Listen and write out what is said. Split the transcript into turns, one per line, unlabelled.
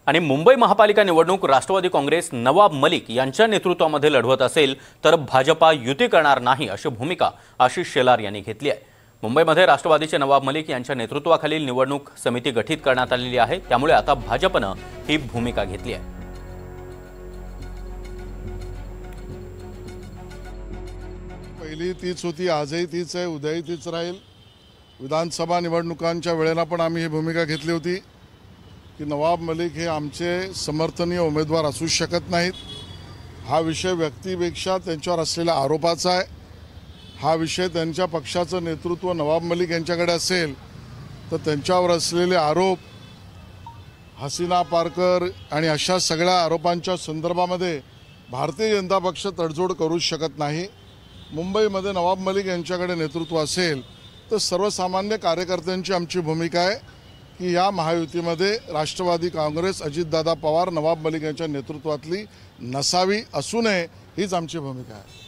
आणि मुंबई महापालिका निवडणूक राष्ट्रवादी काँग्रेस नवाब मलिक यांच्या नेतृत्वामध्ये लढवत असेल तर भाजपा युती करणार नाही अशी भूमिका आशिष शेलार यांनी घेतली आहे। मुंबईमध्ये राष्ट्रवादीचे नवाब मलिक यांच्या नेतृत्वाखालील निवडणूक समिती गठीत करण्यात आलेली आहे, त्यामुळे आता भाजपने ही भूमिका घेतली आहे।
पहिली तीच होती, आजही तीच आहे, उद्याही तीच राहील। विधानसभा निवडणुकांच्या वेळेला पण आम्ही ही भूमिका घेतली होती की नवाब मलिक हे आमचे समर्थनीय उमेदवार असू शकत नाहीत। हा विषय व्यक्तीपेक्षा त्यांच्यावर असलेल्या आरोपाचा आहे। हा विषय त्यांच्या पक्षाचं नेतृत्व नवाब मलिक यांच्याकडे असेल तर त्यांच्यावर असलेले आरोप हसीना पारकर आणि अशा सगळ्या आरोपांच्या संदर्भामध्ये भारतीय जनता पक्ष तडजोड करू शकत नाही। मुंबईमध्ये नवाब मलिक यांच्याकडे नेतृत्व असेल तर सर्वसामान्य कार्यकर्त्यांची आमची भूमिका आहे की या महायुतीमध्ये राष्ट्रवादी काँग्रेस अजितदादा पवार नवाब मलिक यांच्या नेतृत्वातली नसावी, असू नये, हीच आमची भूमिका आहे।